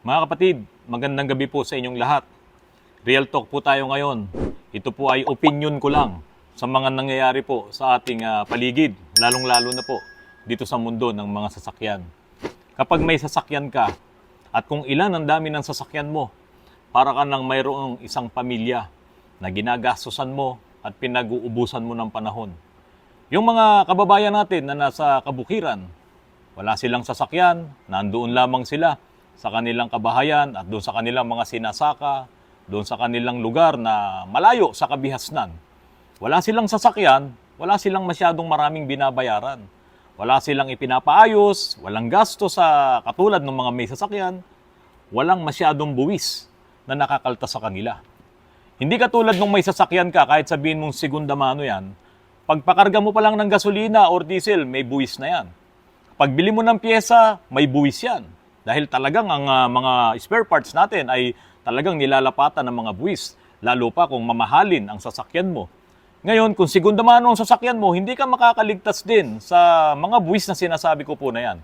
Mga kapatid, magandang gabi po sa inyong lahat. Real talk po tayo ngayon. Ito po ay opinion ko lang sa mga nangyayari po sa ating paligid, lalong-lalo na po dito sa mundo ng mga sasakyan. Kapag may sasakyan ka at kung ilan ang dami ng sasakyan mo, para ka nang mayroong isang pamilya na ginagastosan mo at pinag-uubusan mo ng panahon. Yung mga kababayan natin na nasa kabukiran, wala silang sasakyan, nandoon lamang sila sa kanilang kabahayan at doon sa kanilang mga sinasaka, doon sa kanilang lugar na malayo sa kabihasnan. Wala silang sasakyan, wala silang masyadong maraming binabayaran. Wala silang ipinapaayos, walang gasto sa katulad ng mga may sasakyan, walang masyadong buwis na nakakaltas sa kanila. Hindi katulad nung may sasakyan ka, kahit sabihin mong segunda mano yan, pagpakarga mo pa lang ng gasolina or diesel, may buwis na yan. Pagbili mo ng pyesa, may buwis yan. Dahil talagang ang mga spare parts natin ay talagang nilalapatan ng mga buwis. Lalo pa kung mamahalin ang sasakyan mo. Ngayon, kung segunda mano ang sasakyan mo, hindi ka makakaligtas din sa mga buwis na sinasabi ko po na yan.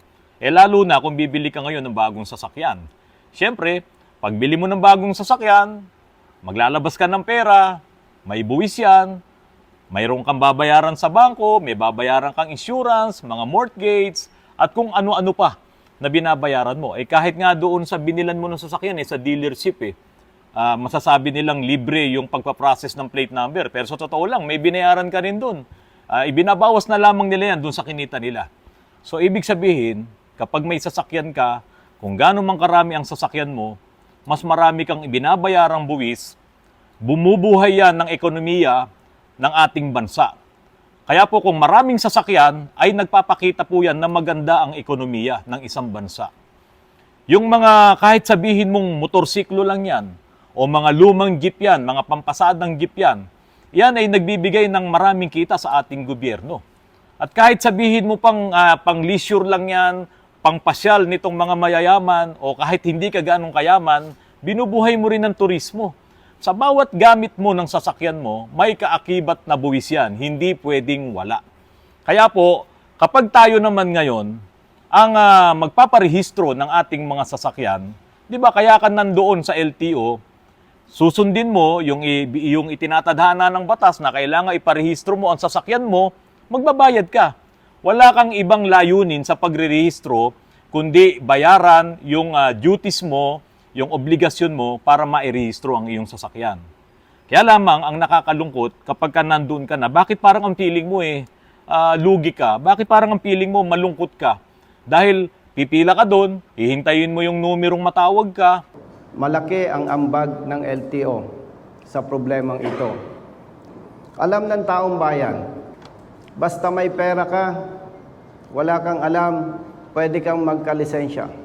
Lalo na kung bibili ka ngayon ng bagong sasakyan. Siyempre, pagbili mo ng bagong sasakyan, maglalabas ka ng pera, may buwis yan, mayroon kang babayaran sa bangko, may babayaran kang insurance, mga mortgage, at kung ano-ano pa na binabayaran mo. Kahit nga doon sa binilan mo ng sasakyan, sa dealership, masasabi nilang libre yung pagpaprocess ng plate number. Pero sa totoo lang, may binayaran ka rin doon. Ibinabawas na lamang nila yan doon sa kinita nila. So, ibig sabihin, kapag may sasakyan ka, kung gaano man karami ang sasakyan mo, mas marami kang ibinabayarang buwis, bumubuhay yan ng ekonomiya ng ating bansa. Kaya po kung maraming sasakyan, ay nagpapakita po yan na maganda ang ekonomiya ng isang bansa. Yung mga kahit sabihin mong motorsiklo lang yan, o mga lumang jeep yan, mga pampasadang jeep yan, yan ay nagbibigay ng maraming kita sa ating gobyerno. At kahit sabihin mo pang leisure lang yan, pang pasyal nitong mga mayayaman, o kahit hindi ka ganong kayaman, binubuhay mo rin ng turismo. Sa bawat gamit mo ng sasakyan mo, may kaakibat na buwis yan. Hindi pwedeng wala. Kaya po, kapag tayo naman ngayon, ang magpaparehistro ng ating mga sasakyan, di ba kaya ka nandoon sa LTO, susundin mo yung itinatadhana ng batas na kailangan iparehistro mo ang sasakyan mo, magbabayad ka. Wala kang ibang layunin sa pagrerehistro, kundi bayaran yung duties mo, yung obligasyon mo para mairehistro ang iyong sasakyan. Kaya lamang ang nakakalungkot kapag ka nandun ka na, bakit parang ang feeling mo lugi ka? Bakit parang ang feeling mo malungkot ka? Dahil pipila ka doon, hihintayin mo yung numerong matawag ka. Malaki ang ambag ng LTO sa problemang ito. Alam ng taong bayan, basta may pera ka, wala kang alam, pwede kang magkalisensya.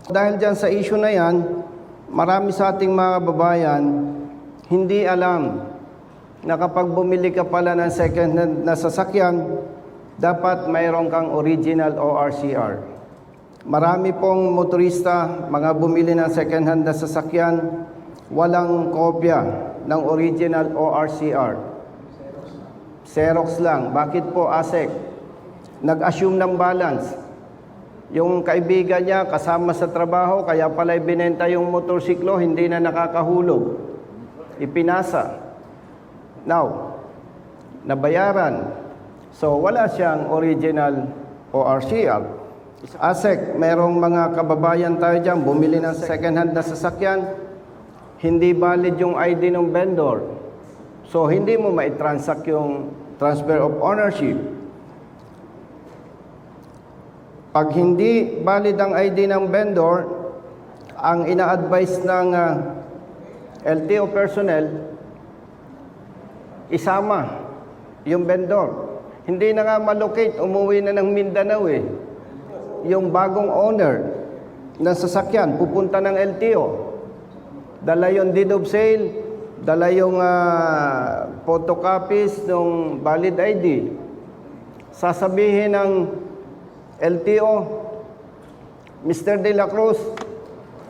Dahil dyan sa issue na yan, marami sa ating mga babayan hindi alam na kapag bumili ka pala ng second-hand na sasakyan, dapat mayroon kang original ORCR. Marami pong motorista, mga bumili ng second-hand na sasakyan, walang kopya ng original ORCR. Xerox lang. Bakit po, ASEC? Nag-assume ng balance. Yung kaibigan niya kasama sa trabaho, kaya pala ibinenta yung motorsiklo, hindi na nakakahulog. Ipinasa. Now, nabayaran. So, wala siyang original ORCR. ASEC, merong mga kababayan tayo dyan, bumili ng second-hand na sasakyan, hindi valid yung ID ng vendor. So, hindi mo maitransact yung transfer of ownership. Pag hindi valid ang ID ng vendor, ang ina-advise ng LTO personnel, isama yung vendor. Hindi na nga malocate, umuwi na ng Mindanao yung bagong owner ng sasakyan, pupunta ng LTO. Dala yung deed of sale, dala yung photocopies ng valid ID. Sasabihin ng LTO, Mr. De La Cruz,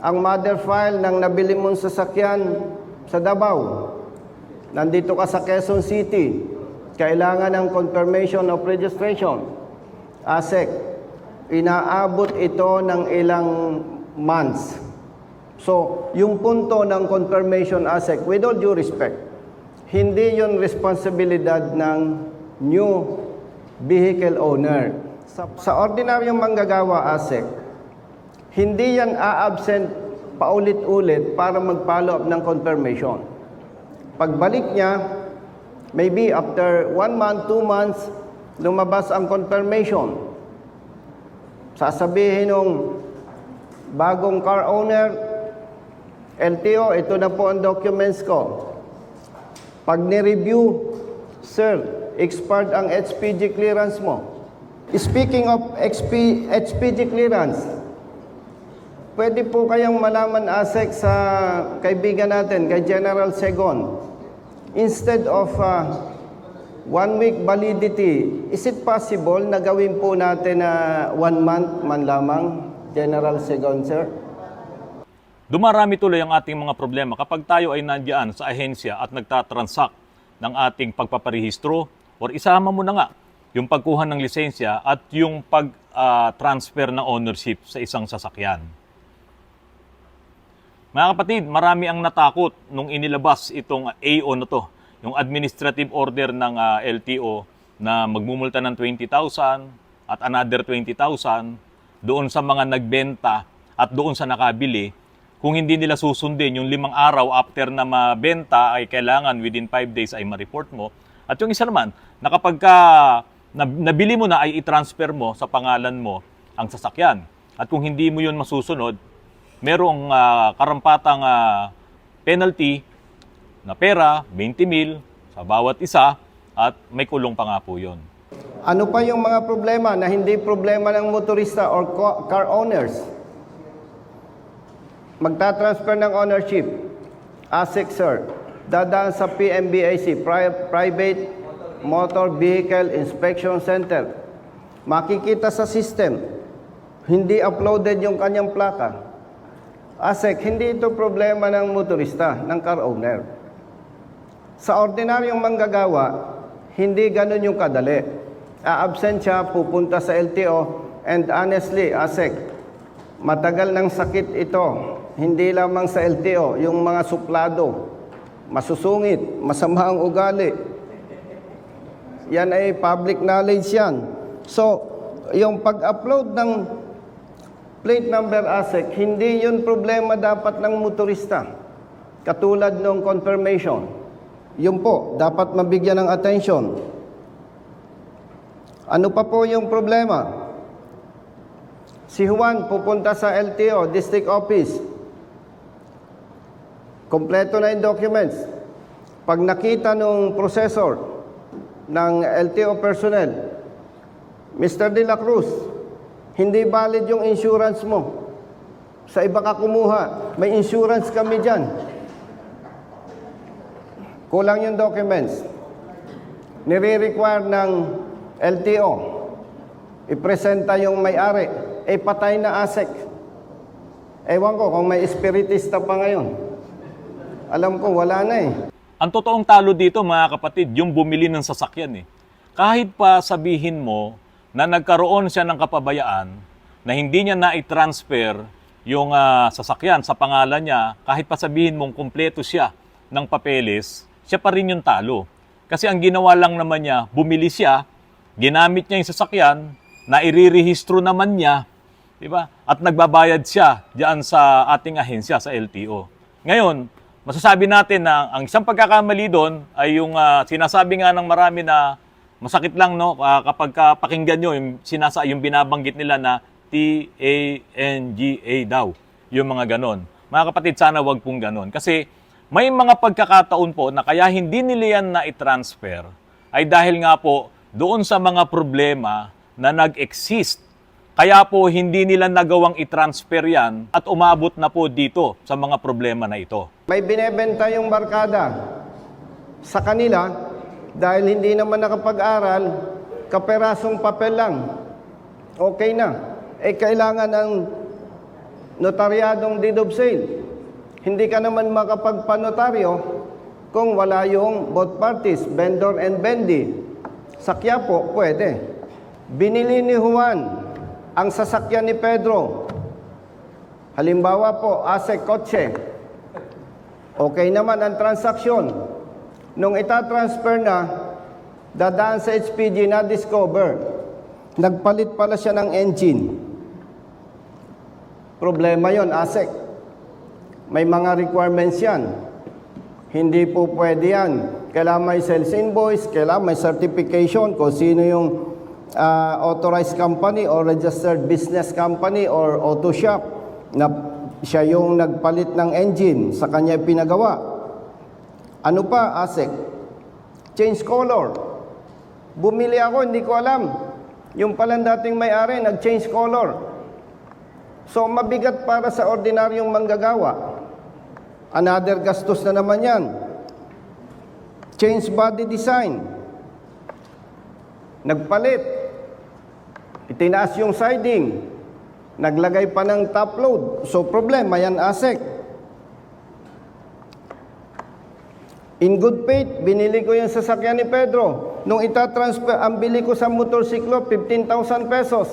ang mother file ng nabili mong sasakyan sa Davao, nandito ka sa Quezon City, kailangan ng confirmation of registration. ASEC, inaabot ito ng ilang months So, yung punto ng confirmation ASEC, with all due respect, hindi yun responsibilidad ng new vehicle owner. Sa ordinaryong manggagawa ASEC, hindi yan a-absent paulit-ulit para mag-follow up ng confirmation. Pagbalik niya, maybe after 1 month, 2 months, lumabas ang confirmation. Sasabihin ng bagong car owner, LTO, ito na po ang documents ko. Pag ni-review, sir, expired ang HPG clearance mo. Speaking of HPG clearance, pwede po kayong malaman ASEC sa kaibigan natin, kay General Segon. Instead of 1 week validity, is it possible na gawin po natin na 1 month man lamang, General Segon, sir? Dumarami tuloy ang ating mga problema kapag tayo ay nandiyan sa ahensya at nagtatransact ng ating pagpaparehistro or isama mo na nga yung pagkuha ng lisensya at yung pag-transfer ng ownership sa isang sasakyan. Mga kapatid, marami ang natakot nung inilabas itong AO na to, yung administrative order ng LTO na magmumulta ng 20,000 at another 20,000 doon sa mga nagbenta at doon sa nakabili. Kung hindi nila susundin, yung 5 araw after na mabenta ay kailangan within 5 days ay ma-report mo. At yung isa naman, na kapag nabili mo na ay i-transfer mo sa pangalan mo ang sasakyan. At kung hindi mo yun masusunod, merong karampatang penalty na pera, 20,000 sa bawat isa at may kulong pa nga po yun. Ano pa yung mga problema na hindi problema ng motorista or car owners? Magta-transfer ng ownership, ASEC, sir, dadaan sa PMBIC, Private Motor Vehicle Inspection Center. Makikita sa system, hindi uploaded yung kanyang plaka. ASEC, hindi ito problema ng motorista, ng car owner. Sa ordinaryong manggagawa, hindi ganun yung kadali. A-absent siya, pupunta sa LTO, and honestly, ASEC, matagal ng sakit ito. Hindi lamang sa LTO, yung mga suplado, masusungit, masama ang ugali. Yan ay public knowledge yan. So, yung pag-upload ng plate number ASEC, hindi yun problema dapat ng motorista. Katulad ng confirmation. Yun po, dapat mabigyan ng attention. Ano pa po yung problema? Si Juan pupunta sa LTO, District Office. Kompleto na yung documents. Pag nakita nung processor ng LTO personnel, Mr. De La Cruz, hindi valid yung insurance mo. Sa iba ka kumuha, may insurance kami dyan. Kulang yung documents. Nire-require ng LTO, ipresenta yung may-ari, patay na ASEC. Ewan ko kung may espiritista pa ngayon. Alam ko, wala na eh. Ang totoong talo dito, mga kapatid, yung bumili ng sasakyan eh. Kahit pa sabihin mo na nagkaroon siya ng kapabayaan na hindi niya na-transfer yung sasakyan sa pangalan niya, kahit pa sabihin mong kumpleto siya ng papeles, siya pa rin yung talo. Kasi ang ginawa lang naman niya, bumili siya, ginamit niya yung sasakyan, na irirehistro naman niya, diba? At nagbabayad siya diyan sa ating ahensya, sa LTO. Ngayon, masasabi natin na ang isang pagkakamali doon ay yung sinasabi nga ng marami na masakit lang, no, kapag pakinggan nyo yung binabanggit nila na TANGA daw, yung mga ganon. Mga kapatid, sana wag pong ganon. Kasi may mga pagkakataon po na kaya hindi nila yan na i-transfer ay dahil nga po doon sa mga problema na nag-exist. Kaya po hindi nila nagawang i-transfer yan at umabot na po dito sa mga problema na ito. May binebenta yung barkada sa kanila dahil hindi naman nakapag-aral, kaperasong papel lang. Okay na. Kailangan ng notaryadong deed of sale. Hindi ka naman makapagpanotaryo kung wala yung both parties, vendor and vendee. Sa Quiapo, pwede. Binili ni Juan ang sasakyan ni Pedro. Halimbawa po, ASEC kotse. Okay naman ang transaksyon. Nung itatransfer na, dadaan sa HPG na discover. Nagpalit pala siya ng engine. Problema yon, ASEC. May mga requirements yan. Hindi po pwede yan. Kailangan may sales invoice, kailangan may certification kung sino yung authorized company or registered business company or auto shop na siya yung nagpalit ng engine sa kanya pinagawa. Ano pa, ASEC? Change color. Bumili ako, hindi ko alam. Yung palang dating may-ari, nag-change color. So, mabigat para sa ordinaryong manggagawa. Another gastos na naman yan. Change body design. Nagpalit. Itinaas yung siding. Naglagay pa ng top load. So, problema yan, ASEC. In good faith, binili ko yung sasakyan ni Pedro. Nung itatransfer, ang bili ko sa motorsiklo, 15,000 pesos.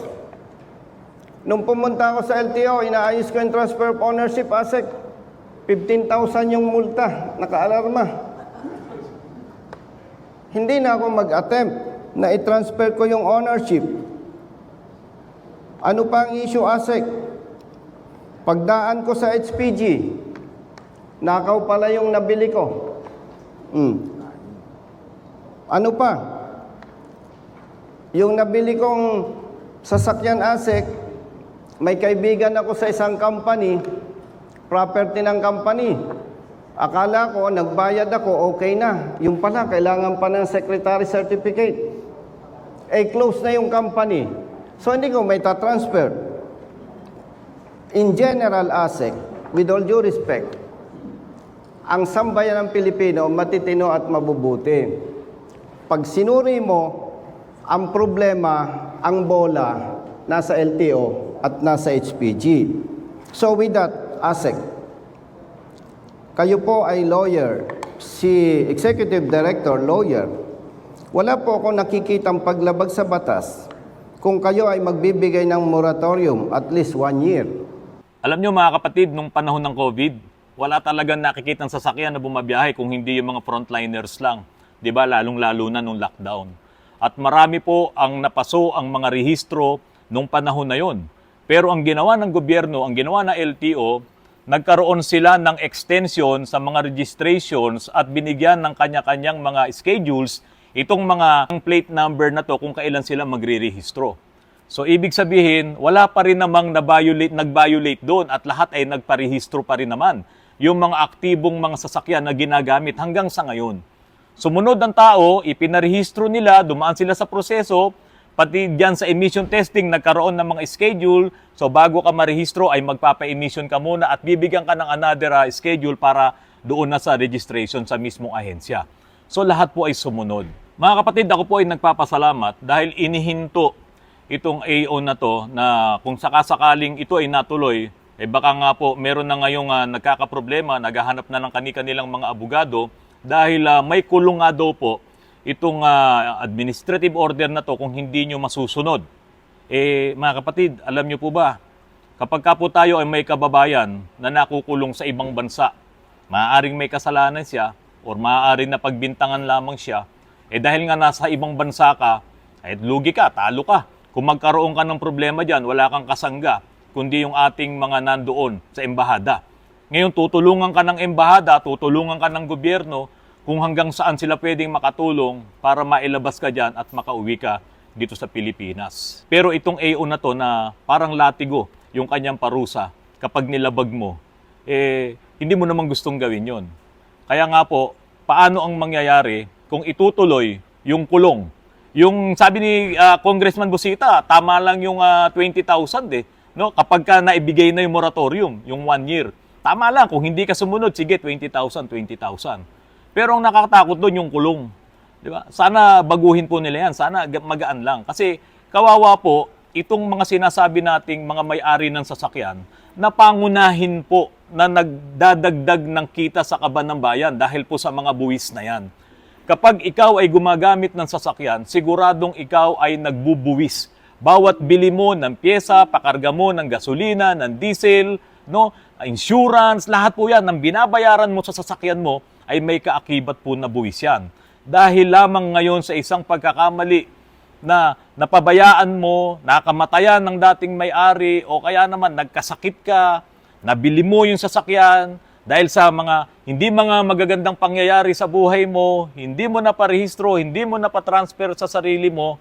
Nung pumunta ako sa LTO, inaayos ko yung transfer of ownership, ASEC. 15,000 yung multa, naka-alarma. Hindi na ako mag-attempt na i-transfer ko yung ownership. Ano pa ang issue, ASEC? Pagdaan ko sa HPG, nakaw pala yung nabili ko. Ano pa? Yung nabili kong sasakyan, ASEC, may kaibigan ako sa isang company, property ng company. Akala ko, nagbayad ako, okay na. Yung pala, kailangan pa ng secretary certificate. Close na yung company. So, hindi ko may ta-transfer. In general, ASEC, with all due respect, ang sambayan ng Pilipino, matitino at mabubuti. Pag sinuri mo, ang problema, ang bola, nasa LTO at nasa HPG. So with that, ASEC, kayo po ay lawyer, si Executive Director, lawyer. Wala po ako nakikitang paglabag sa batas kung kayo ay magbibigay ng moratorium at least 1 year. Alam nyo mga kapatid, nung panahon ng COVID, wala talagang nakikitang sasakyan na bumabiyahe kung hindi yung mga frontliners lang. 'Di ba? Lalong-lalo na nung lockdown. At marami po ang napaso ang mga rehistro nung panahon na yon. Pero ang ginawa ng gobyerno, ang ginawa ng LTO, nagkaroon sila ng extension sa mga registrations at binigyan ng kanya-kanyang mga schedules itong mga plate number na to kung kailan sila magre-rehistro. So ibig sabihin, wala pa rin namang nag-violate doon at lahat ay nagparehistro pa rin naman yung mga aktibong mga sasakyan na ginagamit hanggang sa ngayon. Sumunod ang tao, ipinarehistro nila, dumaan sila sa proseso, pati dyan sa emission testing, nagkaroon ng mga schedule. So bago ka marehistro ay magpapa-emission ka muna at bibigyan ka ng another schedule para doon na sa registration sa mismong ahensya. So lahat po ay sumunod. Mga kapatid, ako po ay nagpapasalamat dahil inihinto itong AO na to na kung sakasakaling ito ay natuloy, baka nga po meron na ngayong nagkakaproblema, naghahanap na ng kanilang mga abogado dahil may kulong nga daw po itong administrative order na to kung hindi nyo masusunod. Mga kapatid, alam nyo po ba, kapag ka po tayo ay may kababayan na nakukulong sa ibang bansa, maaaring may kasalanan siya or maaaring na pagbintangan lamang siya, dahil nga nasa ibang bansa ka, lugi ka, talo ka. Kung magkaroon ka ng problema dyan, wala kang kasangga, kundi yung ating mga nandoon sa embahada. Ngayon, tutulungan ka ng embahada, tutulungan ka ng gobyerno kung hanggang saan sila pwedeng makatulong para mailabas ka dyan at makauwi ka dito sa Pilipinas. Pero itong AO na to na parang latigo yung kanyang parusa kapag nilabag mo, hindi mo naman gustong gawin yon. Kaya nga po, paano ang mangyayari kung itutuloy yung kulong? Yung sabi ni Congressman Busita, tama lang yung 20,000 no? Kapag ka naibigay na yung moratorium, yung 1 year. Tama lang, kung hindi ka sumunod, sige 20,000. Pero ang nakakatakot doon yung kulong. Di ba? Sana baguhin po nila yan, sana magaan lang. Kasi kawawa po, itong mga sinasabi nating mga may-ari ng sasakyan, na pangunahin po na nagdadagdag ng kita sa kaban ng bayan dahil po sa mga buwis na yan. Kapag ikaw ay gumagamit ng sasakyan, siguradong ikaw ay nagbubuwis. Bawat bili mo ng pyesa, pakarga mo ng gasolina, ng diesel, no? Insurance, lahat po yan, ng binabayaran mo sa sasakyan mo, ay may kaakibat po na buwis yan. Dahil lamang ngayon sa isang pagkakamali na napabayaan mo, nakamatayan ng dating may-ari, o kaya naman nagkasakit ka, nabili mo yung sasakyan, dahil sa hindi mga magagandang pangyayari sa buhay mo, hindi mo na parehistro, hindi mo na pa-transfer sa sarili mo,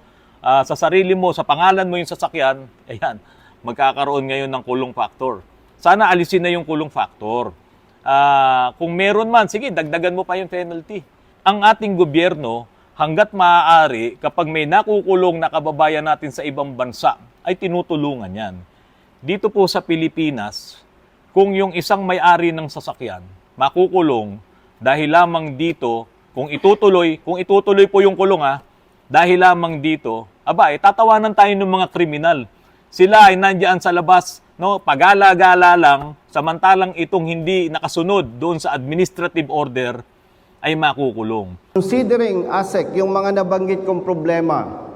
sa pangalan mo yung sasakyan, ayan, magkakaroon ngayon ng kulong factor. Sana alisin na yung kulong factor. Kung meron man, sige, dagdagan mo pa yung penalty. Ang ating gobyerno, hanggat maaari, kapag may nakukulong na kababayan natin sa ibang bansa, ay tinutulungan yan. Dito po sa Pilipinas, kung yung isang may-ari ng sasakyan, makukulong dahil lamang dito, kung itutuloy po yung kulong dahil lamang dito, tatawanan tayo ng mga kriminal. Sila ay nandiyan sa labas, no, pagala-gala lang, samantalang itong hindi nakasunod doon sa administrative order ay makukulong. Considering, ASEC, yung mga nabanggit kong problema,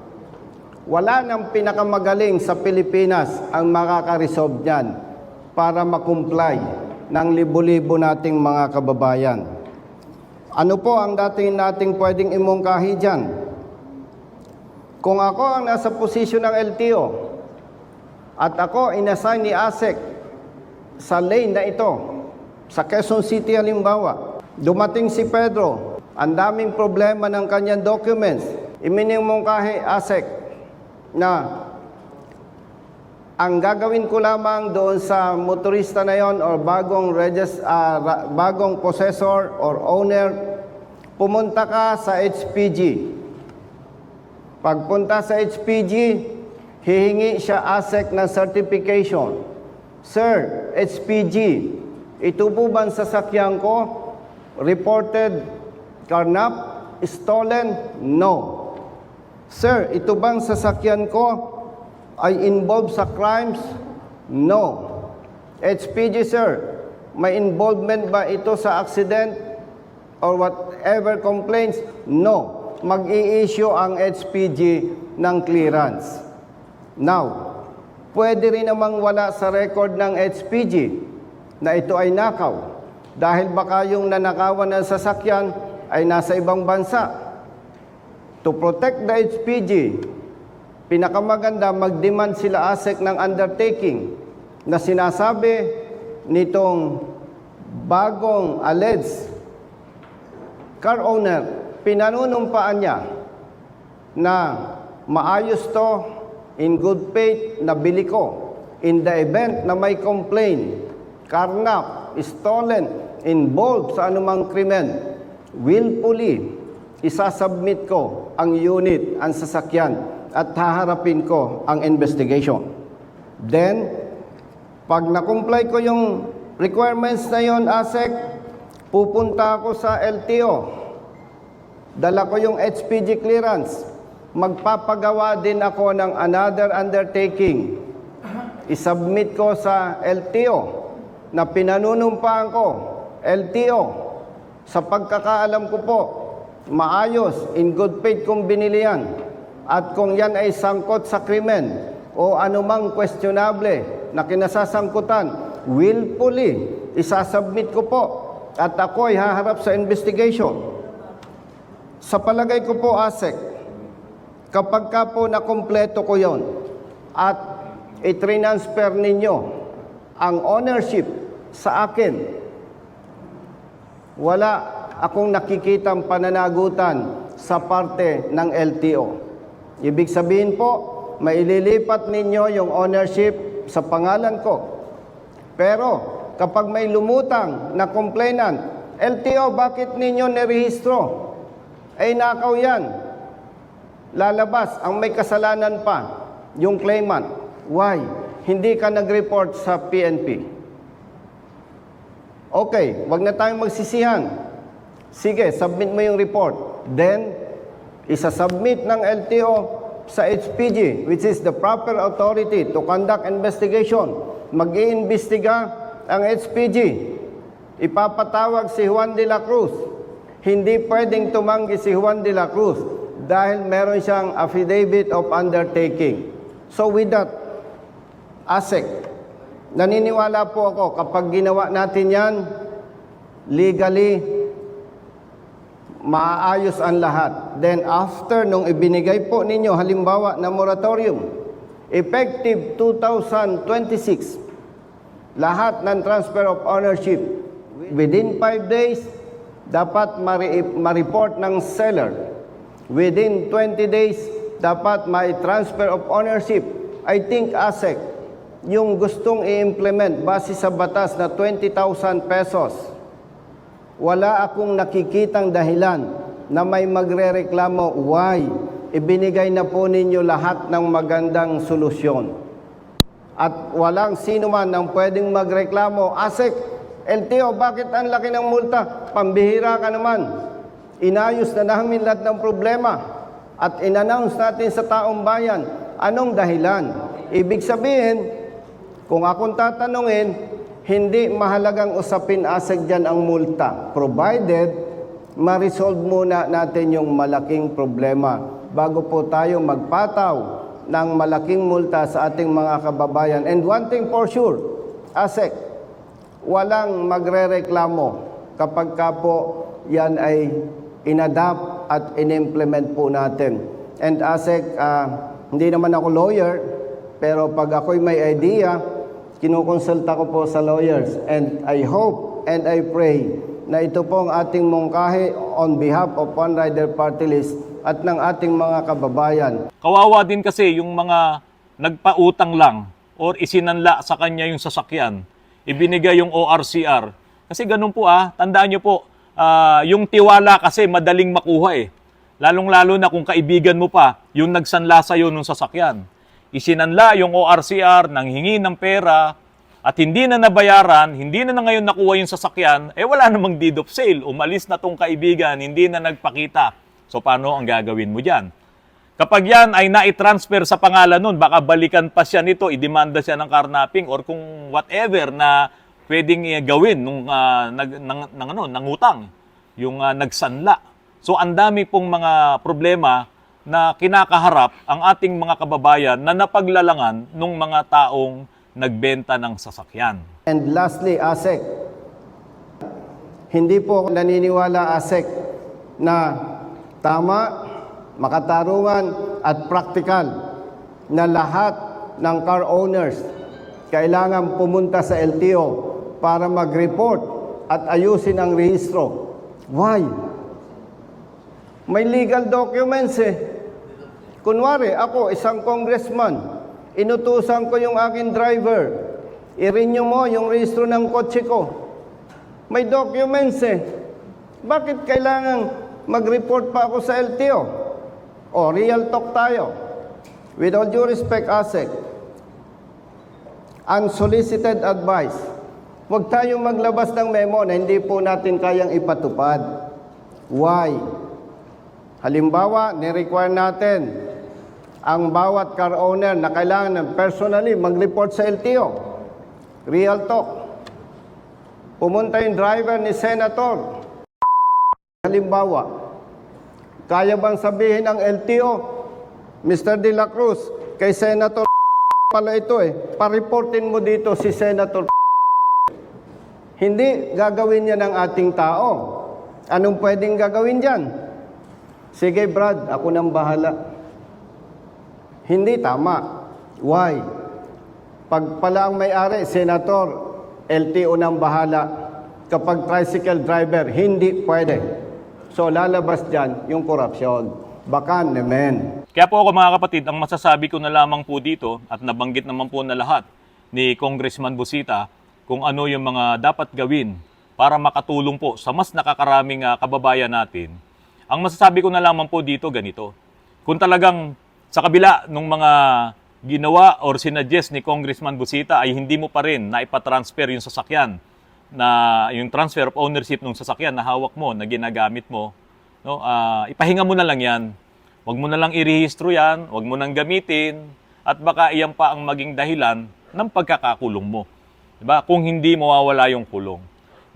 wala nang pinakamagaling sa Pilipinas ang makaka-resolve niyan para makomply ng libo-libo nating mga kababayan. Ano po ang nating pwedeng imungkahi dyan? Kung ako ang nasa posisyon ng LTO at ako inassign ni ASEC sa lane na ito, sa Quezon City halimbawa, dumating si Pedro, ang daming problema ng kanyang documents, iminimungkahi ASEC na ang gagawin ko lamang doon sa motorista na yon or bagong possessor or owner, pumunta ka sa HPG. Pagpunta sa HPG, hihingi siya ASEC ng certification. Sir, HPG, ito po ba ang sasakyan ko? Reported, carnap, stolen? No. Sir, ito bang sasakyan ko ay involved sa crimes? No. HPG, sir, may involvement ba ito sa accident or whatever complaints? No. Mag-i-issue ang HPG ng clearance. Now, pwede rin namang wala sa record ng HPG na ito ay nakaw dahil baka yung nanakawan ng sasakyan ay nasa ibang bansa. To protect the HPG, pinakamaganda mag-demand sila ASEC ng undertaking na sinasabi nitong bagong alleged car owner, pinanunumpaan niya na maayos to, in good faith, nabili ko. In the event na may complaint, carnap, stolen, involved sa anumang krimen, willfully, isasubmit ko ang unit, ang sasakyan, at haharapin ko ang investigation. Then, pag na-comply ko yung requirements na yon, ASEC, pupunta ako sa LTO. Dala ko yung HPG clearance. Magpapagawa din ako ng another undertaking. Isubmit ko sa LTO na pinanunumpaan ko. LTO, sa pagkakaalam ko po, maayos, in good faith kong binili yan. At kung yan ay sangkot sa krimen o anumang questionable na kinasasangkutan, willfully, isasubmit ko po at ako ay haharap sa investigation. Sa palagay ko po, ASEC, kapag ka po nakompleto ko yon at i-transfer ninyo ang ownership sa akin, wala akong nakikitang pananagutan sa parte ng LTO. Ibig sabihin po, maililipat ninyo yung ownership sa pangalan ko. Pero kapag may lumutang na complainant, LTO, bakit ninyo nirehistro? Ay nakaw yan. Lalabas ang may kasalanan pa, yung claimant. Why? Hindi ka nag-report sa PNP. Okay, wag na tayong magsisihan. Sige, submit mo yung report. Then, isa-submit ng LTO sa HPG, which is the proper authority to conduct investigation. Mag-iimbestiga ang HPG. Ipapatawag si Juan de la Cruz. Hindi pwedeng tumanggi si Juan de la Cruz dahil meron siyang affidavit of undertaking. So with that, ASEC, Naniniwala po ako kapag ginawa natin yan, legally, maaayos ang lahat. Then after nung ibinigay po ninyo, halimbawa na moratorium, effective 2026, lahat ng transfer of ownership, within 5 days, dapat ma-report ng seller. Within 20 days, dapat may transfer of ownership. I think ASEC, yung gustong i-implement base sa batas na 20,000 pesos, wala akong nakikitang dahilan na may magrereklamo. Why? Ibinigay na po ninyo lahat ng magandang solusyon. At walang sino man ang pwedeng magreklamo. ASEC, LTO, bakit ang laki ng multa? Pambihira ka naman. Inayos na namin lahat ng problema at in-announce natin sa taong bayan. Anong dahilan? Ibig sabihin, kung akong tatanungin, hindi mahalagang usapin ASEC dyan ang multa, provided ma-resolve muna natin yung malaking problema bago po tayo magpataw ng malaking multa sa ating mga kababayan. And one thing for sure, ASEC, walang magrereklamo kapag ka po yan ay inadapt at in-implement po natin. And ASEC, hindi naman ako lawyer, pero pag ako'y may idea, kinukonsulta ko po sa lawyers. And I hope and I pray na ito po ang ating mungkahi on behalf of One Rider Party List at ng ating mga kababayan. Kawawa din kasi yung mga nagpautang lang or isinanla sa kanya yung sasakyan, ibinigay yung ORCR. Kasi ganun po tandaan nyo po, yung tiwala kasi madaling makuha Lalong-lalo na kung kaibigan mo pa yung nagsanla sa'yo nung sasakyan. Isinanla yung ORCR, nanghingi ng pera, at hindi na nabayaran, hindi na ngayon nakuha yung sasakyan, wala namang deed of sale. Umalis na tong kaibigan, hindi na nagpakita. So paano ang gagawin mo dyan? Kapag yan ay na-transfer sa pangalan nun, baka balikan pa siya nito, idemanda siya ng carnapping or kung whatever na pwedeng gawin nung nangutang, yung nagsanla. So ang dami pong mga problema na kinakaharap ang ating mga kababayan na napaglalangan ng mga taong nagbenta ng sasakyan. And lastly, ASEC, hindi po ako naniniwala, ASEC, na tama, makatarungan at praktikal na lahat ng car owners kailangan pumunta sa LTO para mag-report at ayusin ang rehistro. Why? May legal documents Kunwari, ako, isang congressman, inutusan ko yung aking driver, i-renew mo yung rehistro ng kotse ko. May documents Bakit kailangan mag-report pa ako sa LTO? O, real talk tayo. With all due respect, ASEC, unsolicited advice. Huwag tayong maglabas ng memo na hindi po natin kayang ipatupad. Why? Halimbawa, ni-require natin ang bawat car owner na kailangan personally mag-report sa LTO. Real talk. Pumunta yung driver ni Senator. Halimbawa, kaya bang sabihin ng LTO, Mr. De La Cruz, kay Senator pala ito pa-reportin mo dito si Senator. Hindi gagawin yan ng ating tao. Anong pwedeng gagawin dyan? Sige Brad, ako nang bahala. Hindi tama. Why? Pag pala ang may-ari, Senator, LTO nang bahala. Kapag tricycle driver, hindi pwede. So lalabas dyan yung korupsyon. Baka naman. Kaya po ako mga kapatid, ang masasabi ko na lamang po dito at nabanggit naman po na lahat ni Congressman Busita kung ano yung mga dapat gawin para makatulong po sa mas nakakaraming kababayan natin. Ang masasabi ko na lamang po dito ganito. Kung talagang sa kabila ng mga ginawa or sinuggest ni Congressman Busita ay hindi mo pa rin na ipatransfer yung sasakyan, na yung transfer of ownership ng sasakyan na hawak mo, na ginagamit mo, no? Ipahinga mo na lang yan. Huwag mo na lang irehistro yan, huwag mo nang gamitin, at baka iyan pa ang maging dahilan ng pagkakakulong mo. Diba? Kung hindi mawawala yung kulong.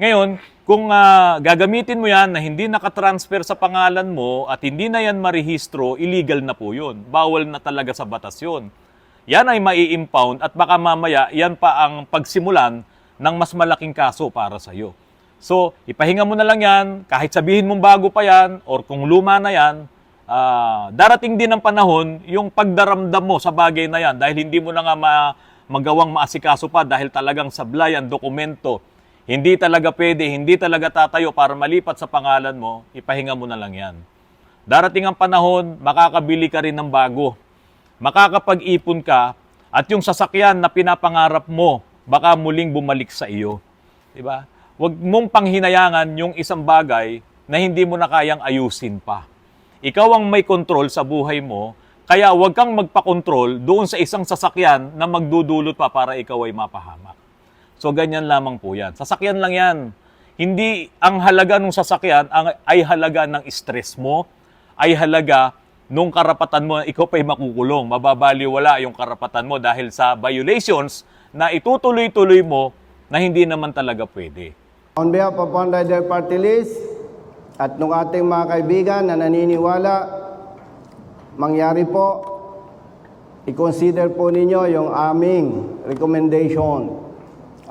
Ngayon, kung gagamitin mo yan na hindi nakatransfer sa pangalan mo at hindi na yan marehistro, illegal na po yun. Bawal na talaga sa batas yun. yan ay mai-impound at baka mamaya yan pa ang pagsimulan ng mas malaking kaso para sa iyo. So, ipahinga mo na lang yan, kahit sabihin mong bago pa yan or kung luma na yan, darating din ang panahon yung pagdaramdam mo sa bagay na yan dahil hindi mo na nga magawang maasikaso pa dahil talagang sablay ang dokumento. Hindi talaga pwede, hindi talaga tatayo para malipat sa pangalan mo, ipahinga mo na lang yan. Darating ang panahon, makakabili ka rin ng bago. Makakapag-ipon ka at yung sasakyan na pinapangarap mo, baka muling bumalik sa iyo. Diba? Huwag mong panghinayangan yung isang bagay na hindi mo na kayang ayusin pa. Ikaw ang may control sa buhay mo, kaya huwag kang magpakontrol doon sa isang sasakyan na magdudulot pa para ikaw ay mapahamak. So, ganyan lamang po yan. Sasakyan lang yan. Hindi ang halaga ng sasakyan ay halaga ng stress mo, ay halaga nung karapatan mo na ikaw pa'y makukulong. Mababaliwala yung karapatan mo dahil sa violations na itutuloy-tuloy mo na hindi naman talaga pwede. On behalf of One Rider Party List at nung ating mga kaibigan na naniniwala, mangyari po, i-consider po ninyo yung aming recommendation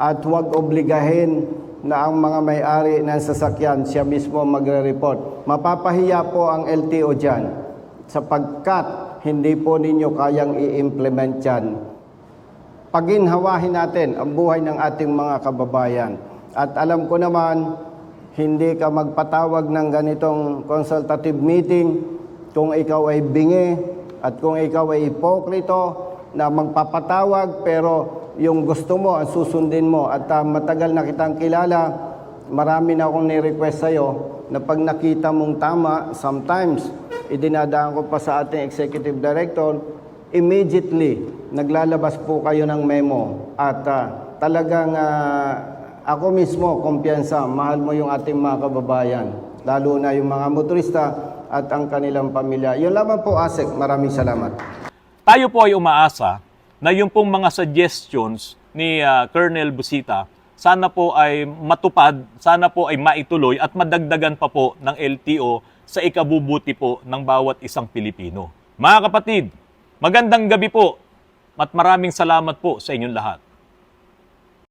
at huwag obligahin na ang mga may-ari ng sasakyan siya mismo magre-report. Mapapahiya po ang LTO dyan sapagkat hindi po ninyo kayang i-implement yan. Paginhawahin natin ang buhay ng ating mga kababayan. At alam ko naman, hindi ka magpatawag ng ganitong consultative meeting kung ikaw ay bingi at kung ikaw ay hipokrito na magpapatawag pero yung gusto mo, ang susundin mo at matagal na kitang kilala, marami na akong ni-request sa'yo na pag nakita mong tama, sometimes, idinadaan ko pa sa ating executive director, immediately, naglalabas po kayo ng memo at talagang ako mismo, kumpiyansa, mahal mo yung ating mga kababayan, lalo na yung mga motorista at ang kanilang pamilya. Yun lamang po, Asek. Maraming salamat. Tayo po ay umaasa na yung pong mga suggestions ni Colonel Busita, sana po ay matupad, sana po ay maituloy at madagdagan pa po ng LTO sa ikabubuti po ng bawat isang Pilipino. Mga kapatid, magandang gabi po at maraming salamat po sa inyong lahat.